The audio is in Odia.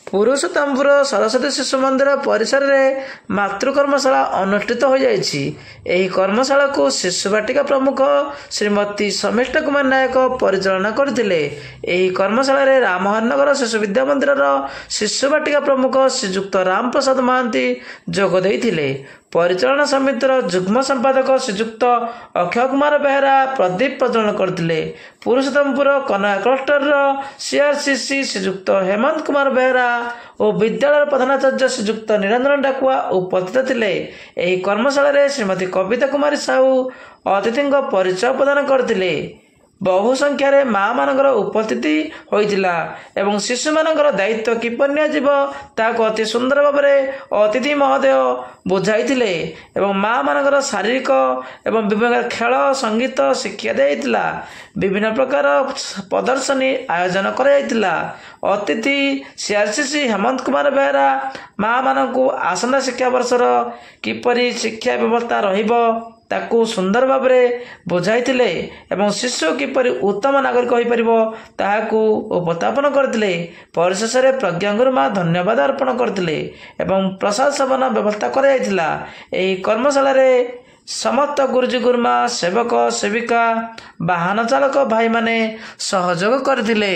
ପୁରୁଷୋତ୍ତମପୁର ସରସ୍ୱତୀ ଶିଶୁ ମନ୍ଦିର ପରିସରରେ ମାତୃକର୍ମଶାଳା ଅନୁଷ୍ଠିତ ହୋଇଯାଇଛି। ଏହି କର୍ମଶାଳାକୁ ଶିଶୁ ବାଟିକା ପ୍ରମୁଖ ଶ୍ରୀମତୀ ସମିଷ୍ଟା କୁମାର ନାୟକ ପରିଚାଳନା କରିଥିଲେ। ଏହି କର୍ମଶାଳାରେ ରାମହରିନଗର ଶିଶୁ ବିଦ୍ୟା ମନ୍ଦିରର ଶିଶୁ ବାଟିକା ପ୍ରମୁଖ ଶ୍ରୀଯୁକ୍ତ ରାମପ୍ରସାଦ ମହାନ୍ତି ଯୋଗ ଦେଇଥିଲେ। ପରିଚାଳନା ସମିତିର ଯୁଗ୍ମ ସମ୍ପାଦକ ଶ୍ରୀଯୁକ୍ତ ଅକ୍ଷୟ କୁମାର ବେହେରା ପ୍ରଦୀପ ପ୍ରଜ୍ୱଳନ କରିଥିଲେ। ପୁରୁଷୋତ୍ତମପୁର କନ୍ୟା କ୍ଲଷ୍ଟରର ସିଆରସିସି ଶ୍ରୀଯୁକ୍ତ ହେମନ୍ତ କୁମାର ବେହେରା ଓ ବିଦ୍ୟାଳୟର ପ୍ରଧାନାଚାର୍ଯ୍ୟ ଶ୍ରୀଯୁକ୍ତ ନିରଞ୍ଜନ ଡାକୁଆ ଉପସ୍ଥିତ ଥିଲେ। ଏହି କର୍ମଶାଳାରେ ଶ୍ରୀମତୀ କବିତା କୁମାରୀ ସାହୁ ଅତିଥିଙ୍କ ପରିଚୟ ପ୍ରଦାନ କରିଥିଲେ। ବହୁ ସଂଖ୍ୟାରେ ମା' ମାନଙ୍କର ଉପସ୍ଥିତି ହୋଇଥିଲା ଏବଂ ଶିଶୁମାନଙ୍କର ଦାୟିତ୍ୱ କିପରି ନିଆଯିବ ତାହାକୁ ଅତି ସୁନ୍ଦର ଭାବରେ ଅତିଥି ମହୋଦୟ ବୁଝାଇଥିଲେ ଏବଂ ମା' ମାନଙ୍କର ଶାରୀରିକ ଏବଂ ବିଭିନ୍ନ ଖେଳ ସଙ୍ଗୀତ ଶିକ୍ଷା ଦିଆଯାଇଥିଲା। ବିଭିନ୍ନ ପ୍ରକାର ପ୍ରଦର୍ଶନୀ ଆୟୋଜନ କରାଯାଇଥିଲା। ଅତିଥି ସିଆରସିସି ହେମନ୍ତ କୁମାର ବେହେରା ମା' ମାନଙ୍କୁ ଆସନ୍ତା ଶିକ୍ଷାବର୍ଷର କିପରି ଶିକ୍ଷା ବ୍ୟବସ୍ଥା ରହିବ ତାକୁ ସୁନ୍ଦର ଭାବରେ ବୁଝାଇଥିଲେ ଏବଂ ଶିଶୁ କିପରି ଉତ୍ତମ ନାଗରିକ ହୋଇପାରିବ ତାହାକୁ ଉପସ୍ଥାପନ କରିଥିଲେ। ପରିଶେଷରେ ପ୍ରଜ୍ଞା ଗୁରୁମା ଧନ୍ୟବାଦ ଅର୍ପଣ କରିଥିଲେ ଏବଂ ପ୍ରସାଦ ସେବନ ବ୍ୟବସ୍ଥା କରାଯାଇଥିଲା। ଏହି କର୍ମଶାଳାରେ ସମସ୍ତ ଗୁରୁଜୀ ଗୁରୁମା ସେବକ ସେବିକା ବାହନ ଚାଳକ ଭାଇମାନେ ସହଯୋଗ କରିଥିଲେ।